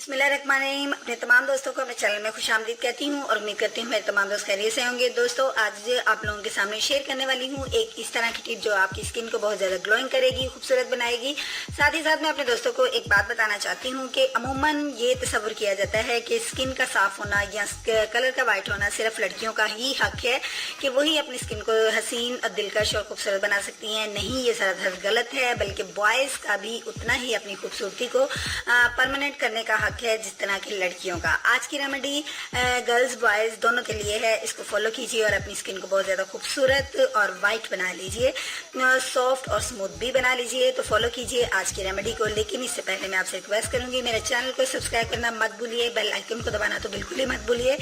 बिस्मिल्लाहिर्रहमानिर्रहीम। अपने तमाम दोस्तों को अपने चैनल में खुशामदीद कहती हूँ और उम्मीद करती हूँ मेरे तमाम दोस्त खैरियत से होंगे। दोस्तों, आज आप लोगों के सामने शेयर करने वाली हूँ एक इस तरह की टिप जो आपकी स्किन को बहुत ज़्यादा ग्लोइंग करेगी, खूबसूरत बनाएगी। साथ ही साथ मैं अपने दोस्तों को एक बात बताना चाहती हूँ कि अमूमन ये तस्वुर किया जाता है कि स्किन का साफ होना या कलर का वाइट होना सिर्फ लड़कियों का ही हक है कि वही अपनी स्किन को हसीन और दिलकश और खूबसूरत बना सकती हैं। नहीं, ये सरासर गलत है, बल्कि बॉयज़ का भी उतना ही अपनी खूबसूरती को परमानेंट करने का हक है जिस तरह की लड़कियों का। आज की रेमेडी गर्ल्स बॉयज़ दोनों के लिए है। इसको फॉलो कीजिए और अपनी स्किन को बहुत ज़्यादा खूबसूरत और वाइट बना लीजिए, सॉफ्ट और स्मूथ भी बना लीजिए। तो फॉलो कीजिए आज की रेमेडी को। लेकिन इससे पहले मैं आपसे रिक्वेस्ट करूंगी, मेरे चैनल को सब्सक्राइब करना मत भूलिए, बेल आइकन को दबाना तो बिल्कुल ही मत भूलिए,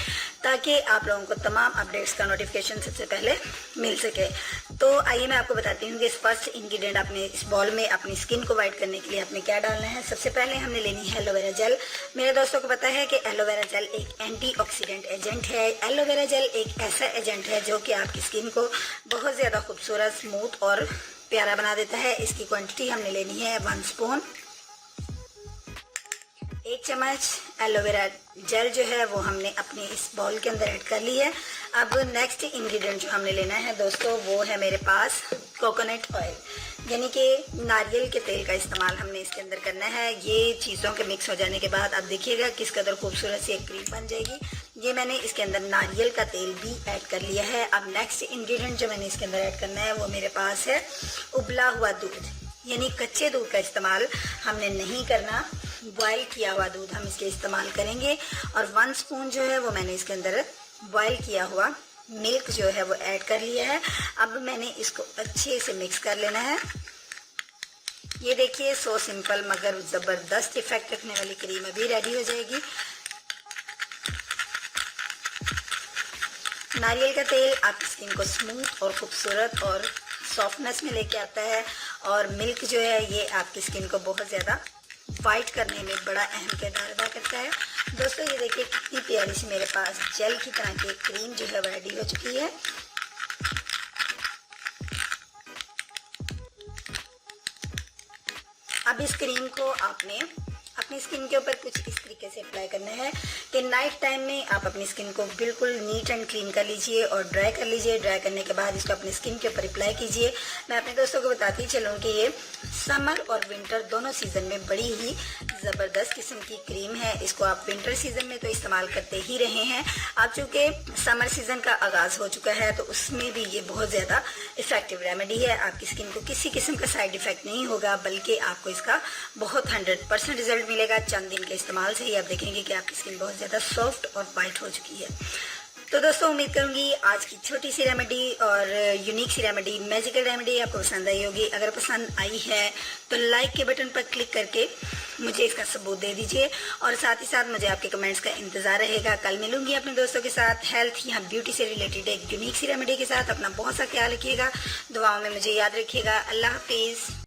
ताकि आप लोगों को तमाम अपडेट्स का नोटिफिकेशन सबसे पहले मिल सके। तो आइए मैं आपको बताती हूँ कि इस फर्स्ट इंग्रेडिएंट आपने इस बॉल में अपनी स्किन को वाइट करने के लिए आपने क्या डालना है। सबसे पहले हमने लेनी है एलोवेरा जेल। मेरे दोस्तों को पता है कि एलोवेरा जेल एक एंटीऑक्सीडेंट एजेंट है। एलोवेरा जेल एक ऐसा एजेंट है जो कि आपकी स्किन को बहुत ज़्यादा खूबसूरत, स्मूथ और प्यारा बना देता है। इसकी क्वांटिटी हमने लेनी है 1 स्पून। 1 चम्मच एलोवेरा जेल जो है वो हमने अपने इस बाउल के अंदर ऐड कर ली है। अब नेक्स्ट इंग्रेडिएंट जो हमने लेना है दोस्तों वो है मेरे पास कोकोनट ऑयल, यानी कि नारियल के तेल का इस्तेमाल हमने इसके अंदर करना है। ये चीज़ों के मिक्स हो जाने के बाद आप देखिएगा किस कदर खूबसूरत सी एक क्रीम बन जाएगी। ये मैंने इसके अंदर नारियल का तेल भी ऐड कर लिया है। अब नेक्स्ट इंग्रेडिएंट जो मैंने इसके अंदर ऐड करना है वो मेरे पास है उबला हुआ दूध, यानी कच्चे दूध का इस्तेमाल हमने नहीं करना, बॉयल किया हुआ दूध हम इसके इस्तेमाल करेंगे। और 1 स्पून जो है वो मैंने इसके अंदर बॉयल किया हुआ मिल्क जो है वो ऐड कर लिया है। अब मैंने इसको अच्छे से मिक्स कर लेना है। ये देखिए, सो सिंपल मगर ज़बरदस्त इफेक्ट रखने वाली क्रीम अभी रेडी हो जाएगी। नारियल का तेल आपकी स्किन को स्मूथ और खूबसूरत और सॉफ्टनेस में लेके आता है, और मिल्क जो है ये आपकी स्किन को बहुत ज़्यादा वाइट करने में बड़ा अहम किरदार अदा करता है। दोस्तों, ये देखिए कितनी प्यारी सी मेरे पास जेल की तरह की क्रीम जो है वो रेडी हो चुकी है। अब इस क्रीम को आपने अपनी स्किन के ऊपर कुछ इस तरीके से अप्लाई करना है कि नाइट टाइम में आप अपनी स्किन को बिल्कुल नीट एंड क्लीन कर लीजिए और ड्राई कर लीजिए। ड्राई करने के बाद इसको अपनी स्किन के ऊपर अप्लाई कीजिए। मैं अपने दोस्तों को बताती चलूँ कि ये समर और विंटर दोनों सीज़न में बड़ी ही ज़बरदस्त किस्म की क्रीम है। इसको आप विंटर सीज़न में तो इस्तेमाल करते ही रहे हैं, अब चूँकि समर सीज़न का आगाज़ हो चुका है तो उसमें भी ये बहुत ज़्यादा इफ़ेक्टिव रेमेडी है। आपकी स्किन को किसी किस्म का साइड इफ़ेक्ट नहीं होगा, बल्कि आपको इसका बहुत 100% रिजल्ट मिलेगा। चंद दिन के इस्तेमाल से ही आप देखेंगे कि आपकी स्किन बहुत ज़्यादा सॉफ्ट और वाइट हो चुकी है। तो दोस्तों, उम्मीद करूंगी आज की छोटी सी रेमेडी और यूनिक सी रेमेडी, मैजिकल रेमेडी आपको पसंद आई होगी। अगर पसंद आई है तो लाइक के बटन पर क्लिक करके मुझे इसका सबूत दे दीजिए, और साथ ही साथ मुझे आपके कमेंट्स का इंतज़ार रहेगा। कल मिलूंगी अपने दोस्तों के साथ हेल्थ या ब्यूटी से रिलेटेड एक यूनिक सी रेमेडी के साथ। अपना बहुत सा ख्याल रखिएगा, दुआओं में मुझे याद रखिएगा। अल्लाह हाफिज़।